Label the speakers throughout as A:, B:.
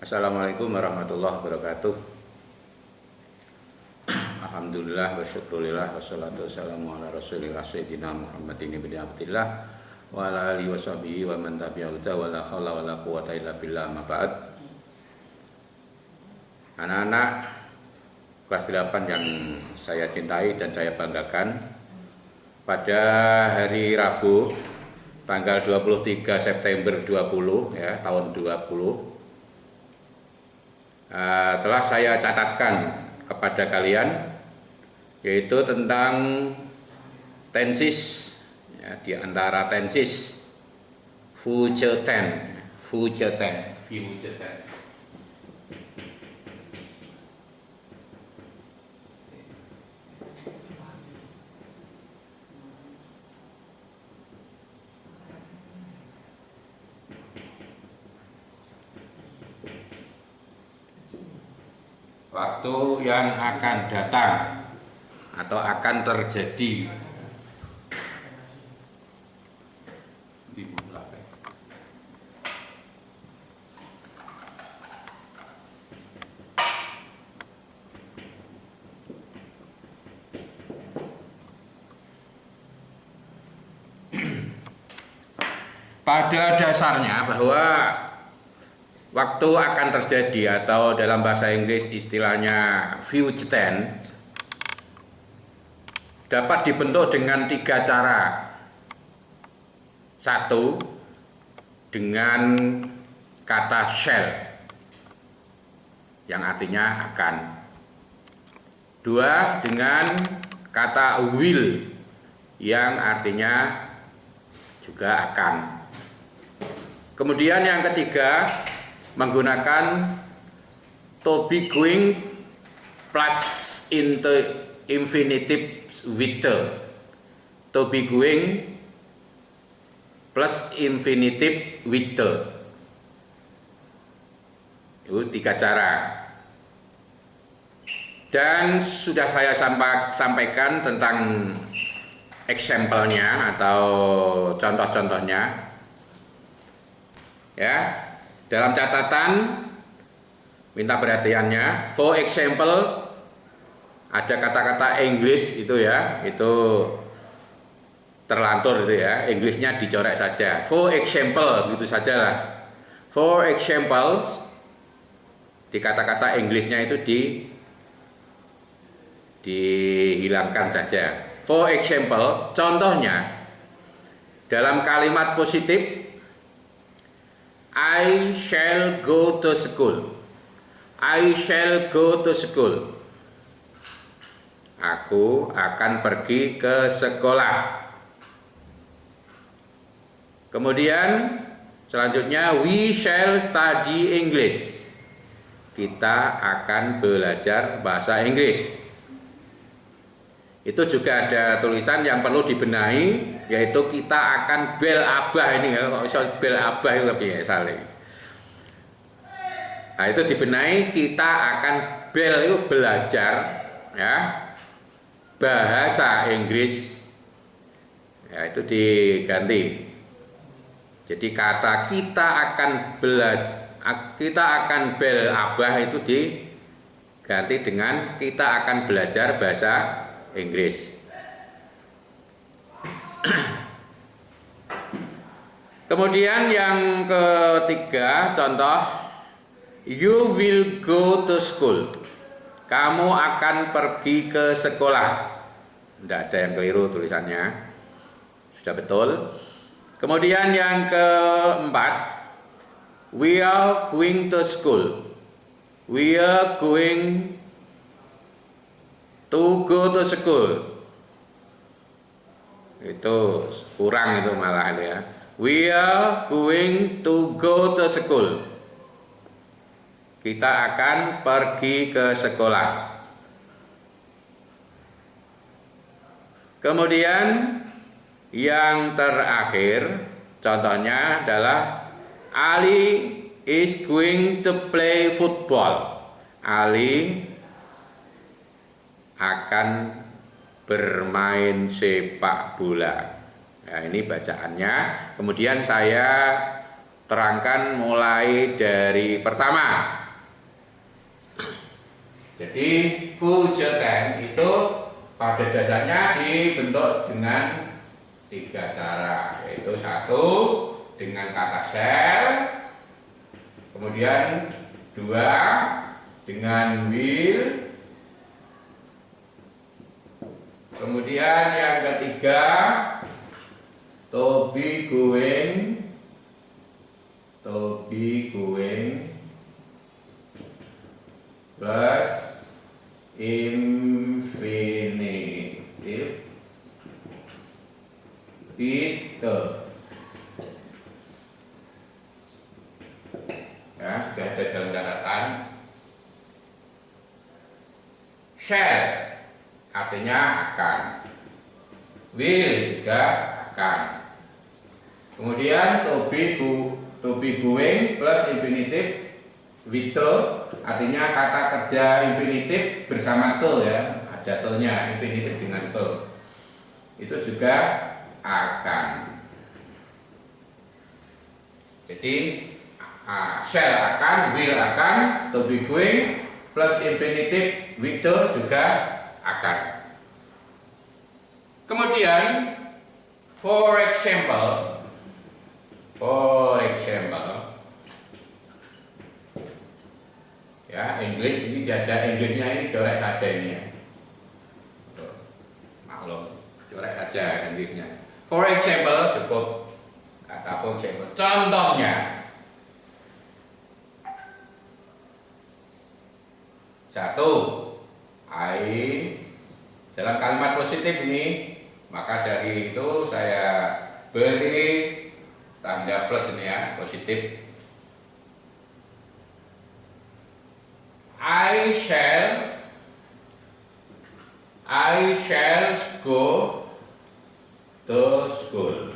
A: Assalamualaikum warahmatullahi wabarakatuh. Alhamdulillah wa syukurillah wassalatu wassalamu ala rasulillah sayyidina Muhammadin ibn Abdillah wa ala alihi wa sahbihi wa man tabi'ahu wa la hawla wa la quwwata illa billah ma ba'd. Anak-anak kelas 8 yang saya cintai dan saya banggakan, pada hari Rabu tanggal 23 September 20 ya, tahun 20 telah saya catatkan kepada kalian, yaitu tentang tenses ya, di antara tenses future tense. Waktu yang akan datang atau akan terjadi. Pada dasarnya bahwa waktu akan terjadi, atau dalam bahasa Inggris istilahnya future tense, dapat dibentuk dengan 3 cara. Satu, dengan kata shall yang artinya akan. Dua, dengan kata will yang artinya juga akan. Kemudian yang ketiga, menggunakan to be going plus infinitive with the. To be going plus infinitive with the. Itu 3 cara. Dan sudah saya sampaikan tentang example-nya atau contoh-contohnya. Ya, dalam catatan minta perhatiannya. For example, ada kata-kata English itu ya, itu terlantur itu ya, Englishnya dicoret saja. For example gitu sajalah. For example, di kata-kata Englishnya itu dihilangkan saja. For example, contohnya dalam kalimat positif, I shall go to school. I shall go to school. Aku akan pergi ke sekolah. Kemudian selanjutnya, we shall study English. Kita akan belajar bahasa Inggris. Itu juga ada tulisan yang perlu dibenahi, yaitu kita akan bel abah. Ini ya, kok bisa bel abah itu biasa. Nah, itu dibenahi, kita akan bel itu belajar ya bahasa Inggris. Ya, itu diganti. Jadi kata kita akan bel abah itu diganti dengan kita akan belajar bahasa Inggris. Kemudian yang ketiga, contoh, you will go to school. Kamu akan pergi ke sekolah. Tidak ada yang keliru tulisannya, sudah betul. Kemudian yang keempat, we are going to school. We are going to go to school. Itu kurang itu malah ya. We are going to go to school. Kita akan pergi ke sekolah. Kemudian yang terakhir, contohnya adalah Ali is going to play football. Ali akan bermain sepak bola. Nah, ini bacaannya. Kemudian saya terangkan mulai dari pertama. Jadi future tense itu pada dasarnya dibentuk dengan 3 cara, yaitu satu dengan kata shall, kemudian 2 dengan will, kemudian yang ketiga to be going plus infinitive itu ya, sudah ada dalam catatan. Shall artinya akan, will juga akan, kemudian to be going plus infinitive with to artinya kata kerja infinitif bersama to ya, ada to-nya, infinitif dengan to, itu juga akan. Jadi shall akan, will akan, to be going plus infinitif with to juga akan. Kemudian for example ya, English ini jajah Inggrisnya ini coret saja ini ya. Maklum, coret saja Inggrisnya. For example, cukup kata for example. Contohnya, satu, dalam kalimat positif ini, maka dari itu saya beri tanda plus ini ya, positif. I shall go to school.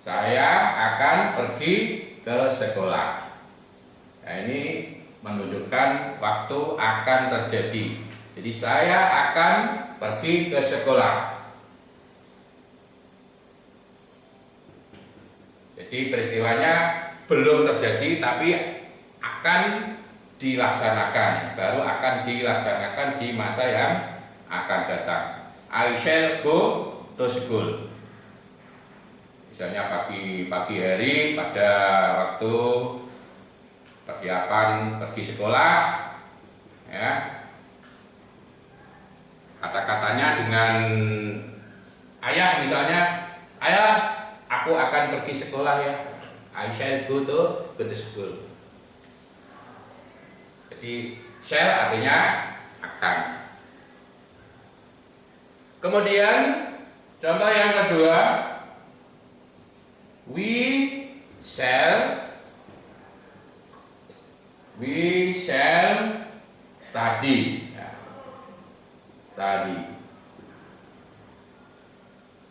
A: Saya akan pergi ke sekolah. Nah, ini menunjukkan waktu akan terjadi. Jadi saya akan pergi ke sekolah. Jadi peristiwanya belum terjadi tapi akan dilaksanakan, baru akan dilaksanakan di masa yang akan datang. I shall go to school. Misalnya pagi hari pada waktu persiapan pergi sekolah, ya, kata-katanya dengan ayah misalnya, ayah, aku akan pergi sekolah ya. I shall go to school. Jadi shall artinya akan. Kemudian contoh yang kedua, we shall study.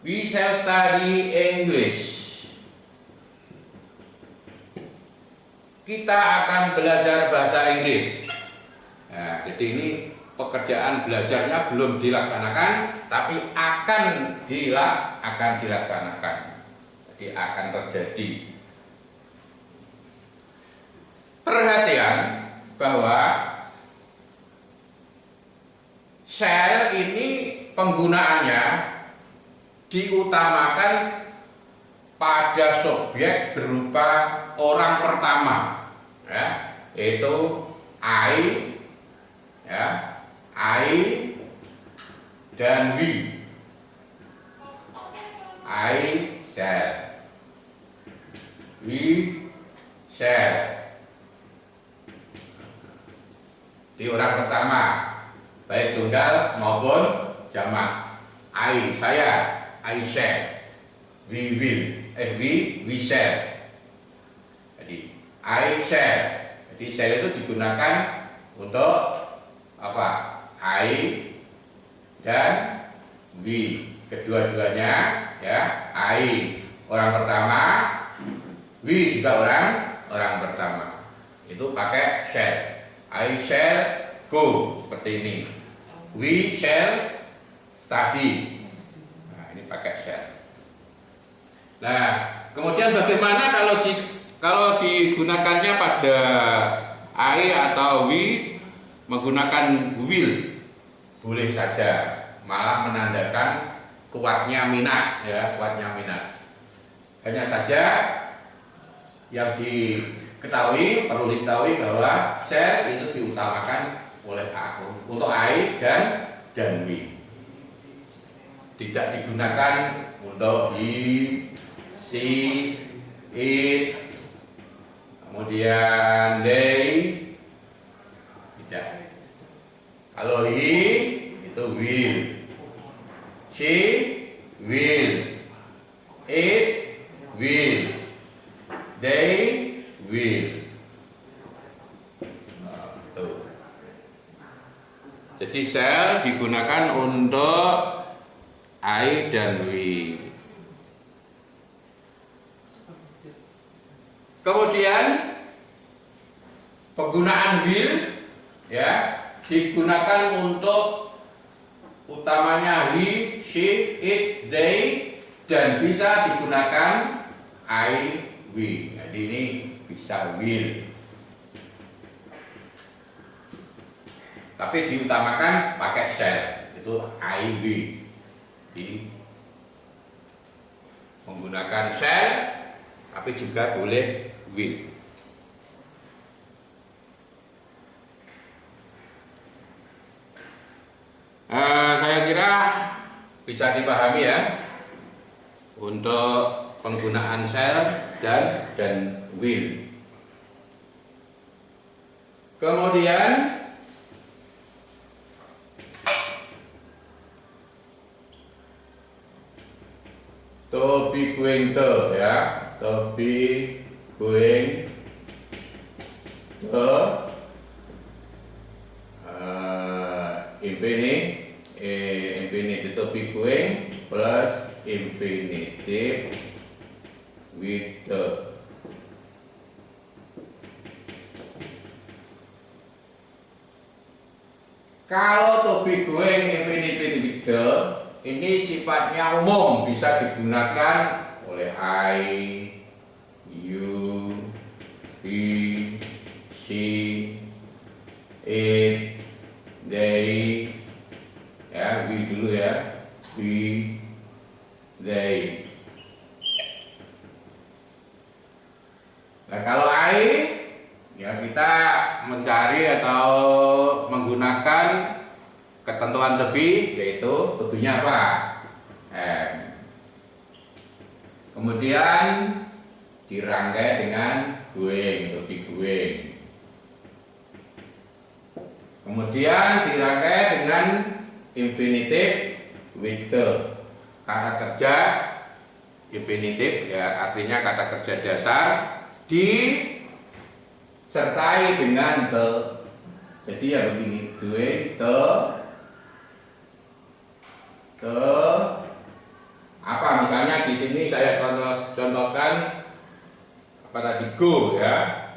A: We shall study English. Kita akan belajar bahasa Inggris. Nah, jadi ini pekerjaan belajarnya belum dilaksanakan, tapi akan dilaksanakan. Jadi akan terjadi. Perhatian bahwa shall ini penggunaannya diutamakan pada subjek berupa orang pertama, ya, yaitu I, ya, I dan we. I shall, we shall. Di orang pertama, baik tunggal maupun jamak. I, saya, I shall. We will, we shall. Jadi I shall. Jadi shall itu digunakan untuk apa? I dan we, kedua-duanya, ya. I orang pertama, we juga orang pertama. Itu pakai shall. I shall go, seperti ini. We shall study. Nah, ini pakai shall. Nah, Kemudian bagaimana kalau digunakannya pada I atau we menggunakan will? Boleh saja, malah menandakan kuatnya minat, ya, kuatnya minat. Hanya saja yang perlu diketahui bahwa shall itu diutamakan oleh aku untuk I dan we. Tidak digunakan untuk he, she, it, kemudian they, tidak. Kalau he itu will, she will, it will, they will. Nah, tuh. Jadi shall digunakan untuk I dan we. Kemudian penggunaan will, ya, digunakan untuk utamanya he, she, it, they, dan bisa digunakan I, we. Jadi ini bisa will. Tapi diutamakan pakai shall, itu I, we. Jadi menggunakan shall, tapi juga boleh will. Saya kira bisa dipahami ya untuk penggunaan shall dan will. Kemudian to be going to, ya, to be going to infinitive to be going plus infinitive with the. Kalau to be going infinitive with the ini sifatnya umum, bisa digunakan oleh I, you, he, she, it, they, ya, we dulu ya, we, they. Nah kalau I, ya kita mencari atau menggunakan ketentuan to be, yaitu to be-nya apa? M. Kemudian dirangkai dengan going, to be going. Kemudian dirangkai dengan infinitive with the. Kata kerja infinitive, ya, artinya kata kerja dasar disertai dengan the. Jadi ya begini, doing the apa, misalnya di sini saya contohkan apa tadi, go, ya,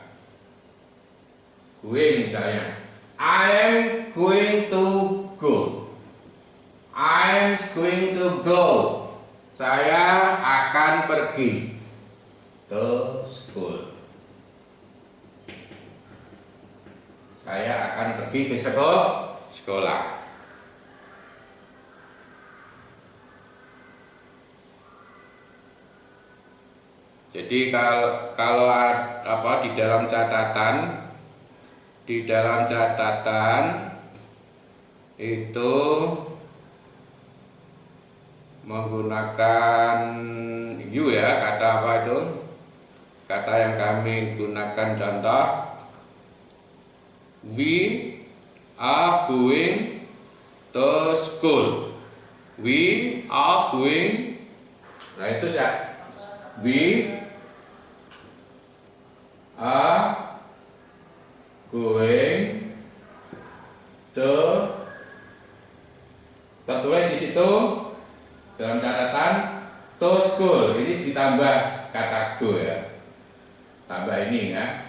A: going misalnya, I am going to go, I am going to go, saya akan pergi to school, saya akan pergi ke sekolah. Jadi kalau apa di dalam catatan itu menggunakan you, ya, kata apa itu? Kata yang kami gunakan contoh, we are going to school. We are going. Nah itu we are going to, tertulis di situ dalam catatan to school. Ini ditambah kata go, ya, tambah ini, ya,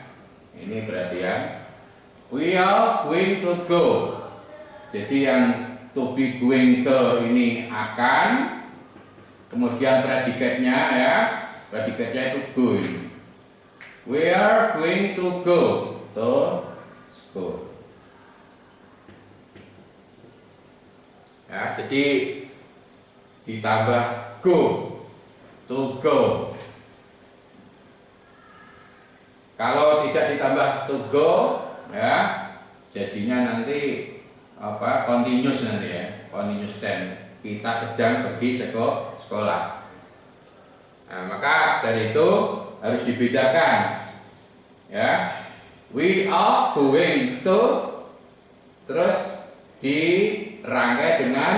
A: ini berarti ya, we are going to go. Jadi yang to be going to ini akan, kemudian predikatnya, ya, Predikatnya itu going. We are going to go to school. Ya, jadi ditambah go, to go. Kalau tidak ditambah to go, ya jadinya nanti continuous nanti ya, continuous tense. Kita sedang pergi sekolah. Nah, maka dari itu harus dibedakan. Ya, we are going to, terus dirangkai dengan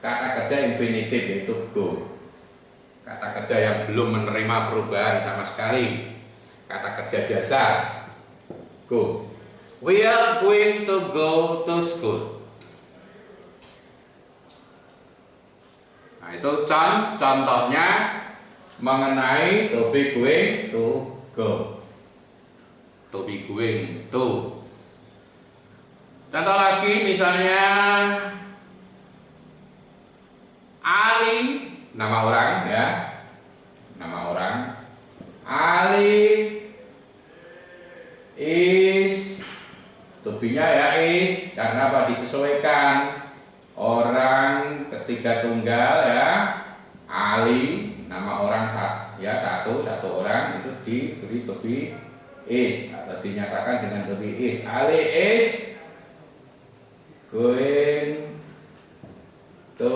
A: kata kerja infinitif yaitu go. Kata kerja yang belum menerima perubahan sama sekali. Kata kerja dasar go. We are going to go to school. Nah, itu contohnya mengenai to be going to go. To be going to. Contoh lagi misalnya Ali, nama orang ya. Nama orang. Ali is, to be-nya ya is, karena apa? Disesuaikan. Orang ketiga tunggal ya. Ali, nama orang satu orang itu diberi to be is atau dinyatakan dengan to be is. Ali is going to,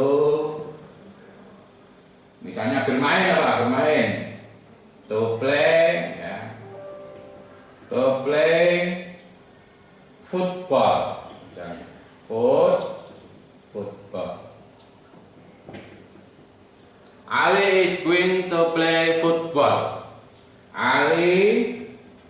A: misalnya bermain apa? Bermain. To play ya. To play football misalnya. Football. Ali is going to play football. Ali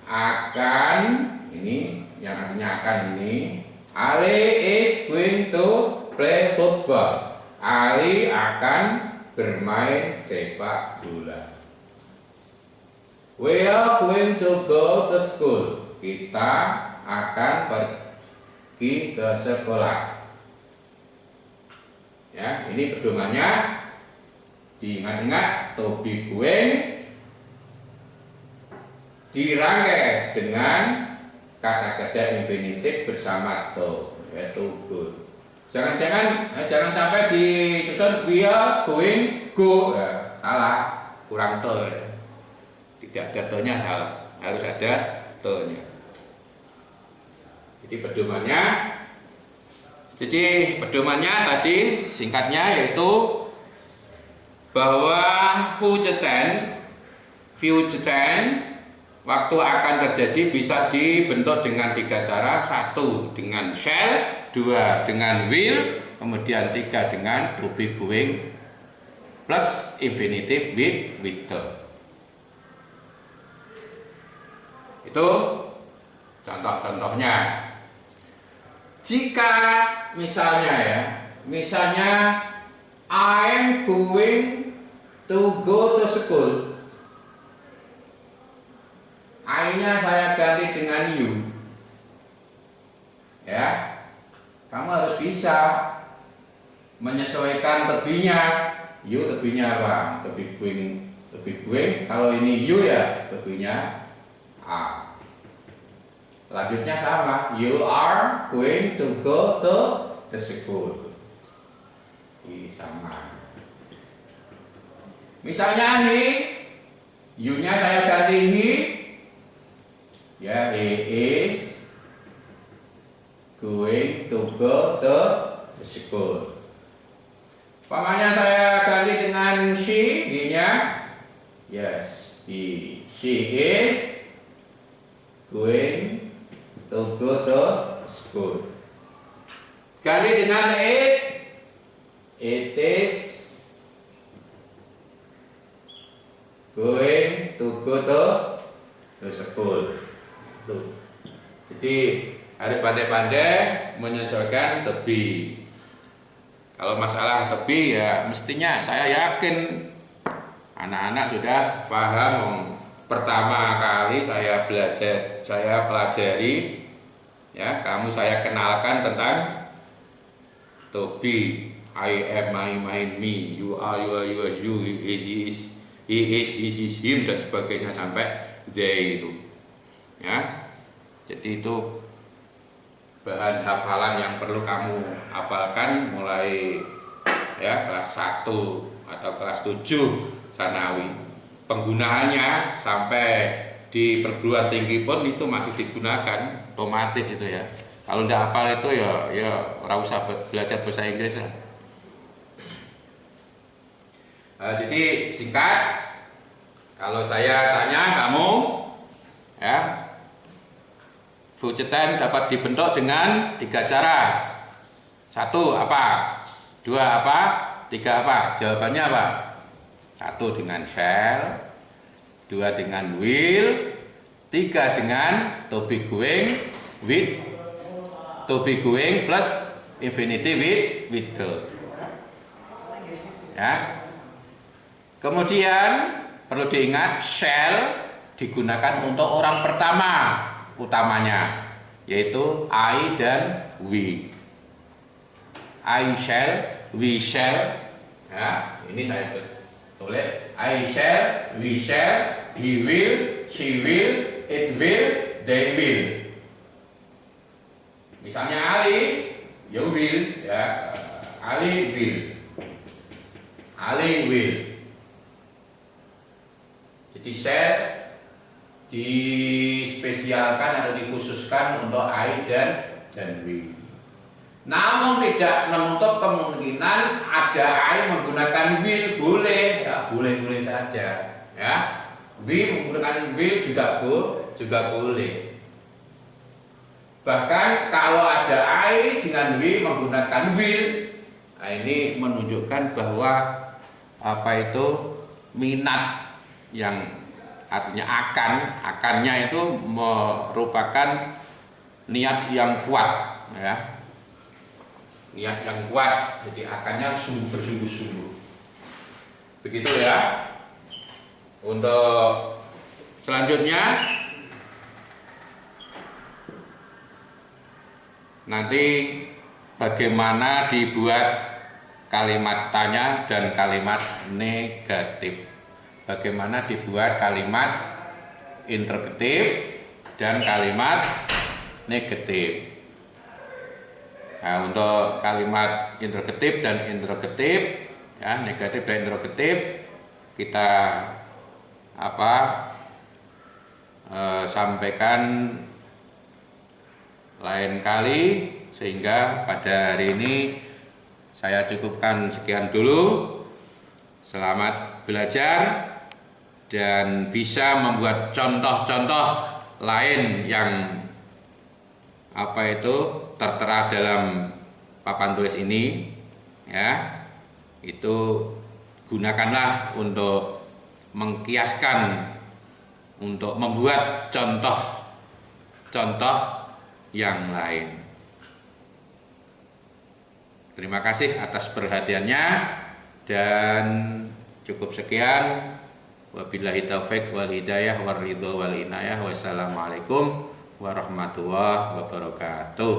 A: akan, ini yang artinya akan ini. Ali is going to play football. Ali akan bermain sepak bola. We are going to go to school. Kita akan pergi ke sekolah. Ya, ini pedomannya. Diingat-ingat, to be going dirangkai dengan kata kerja infinitif bersama to, yaitu go. Jangan sampai disusun we are going go, ya, salah, kurang to. Ya. Tidak ada to-nya, salah, harus ada to-nya. Jadi pedomannya tadi singkatnya yaitu bahwa future tense waktu akan terjadi bisa dibentuk dengan 3 cara. 1 dengan shall, 2 dengan will, kemudian 3 dengan to be going plus infinitive with the. Itu contoh-contohnya. Jika misalnya I'm going to go to school, I-nya saya ganti dengan you. Ya, kamu harus bisa menyesuaikan to-be-nya. You to-be-nya apa? To be going. Kalau ini you ya to-be-nya A. Selanjutnya sama. You are going to go to the school. Ini sama. Misalnya he, you-nya saya ganti he. Ya, he is going to go to the school. Pamannya saya ganti dengan she, he-nya. Yes, she is going to go to school. Ganti dengan it is going to go to school. Tuh. Jadi harus pandai-pandai menyesuaikan to be. Kalau masalah to be ya mestinya saya yakin anak-anak sudah paham. Pertama kali saya pelajari ya, saya kenalkan tentang to be. I am, my, mine, me, you are, yours, you, he is, he is, him dan sebagainya sampai they itu. Ya. Jadi itu bahan hafalan yang perlu kamu hafalkan mulai ya kelas 1 atau kelas 7 sanawi. Penggunaannya sampai di perguruan tinggi pun itu masih digunakan otomatis itu ya. Kalau tidak hafal itu ya ora usah belajar bahasa Inggris lah. Jadi singkat, kalau saya tanya kamu ya, Fujitan dapat dibentuk dengan 3 cara. 1 apa? 2 apa? 3 apa? Jawabannya apa? 1 dengan shall, 2 dengan will, 3 dengan to be going with, to be going plus infinity with the. Ya. Kemudian perlu diingat shall digunakan untuk orang pertama utamanya, yaitu I dan we. I shall, we shall. Ya, ini saya tulis I shall, we shall, he will, she will, it will, they will. Misalnya Ali, you will, ya, Ali will, Ali will. Jadi shall dispesialkan atau dikhususkan untuk I dan we. Namun tidak menutup kemungkinan ada I menggunakan will, boleh ya, boleh saja ya. We menggunakan will juga boleh. Bahkan kalau ada I dengan we menggunakan will, nah ini menunjukkan bahwa apa itu minat yang artinya akannya itu merupakan niat yang kuat ya, niat yang kuat, jadi akannya bersungguh-sungguh begitu ya. Untuk selanjutnya nanti bagaimana dibuat kalimat tanya dan kalimat negatif. Bagaimana dibuat kalimat interrogatif dan kalimat negatif. Nah, untuk kalimat interrogatif dan interrogatif ya, negatif dan interrogatif kita sampaikan lain kali, sehingga pada hari ini saya cukupkan sekian dulu. Selamat belajar dan bisa membuat contoh-contoh lain yang tertera dalam papan tulis ini ya. Itu gunakanlah untuk mengkiaskan, untuk membuat contoh-contoh yang lain. Terima kasih atas perhatiannya dan cukup sekian. Wabillahi taufik wal hidayah wal ridho wal inayah. Wassalamualaikum warahmatullahi wabarakatuh.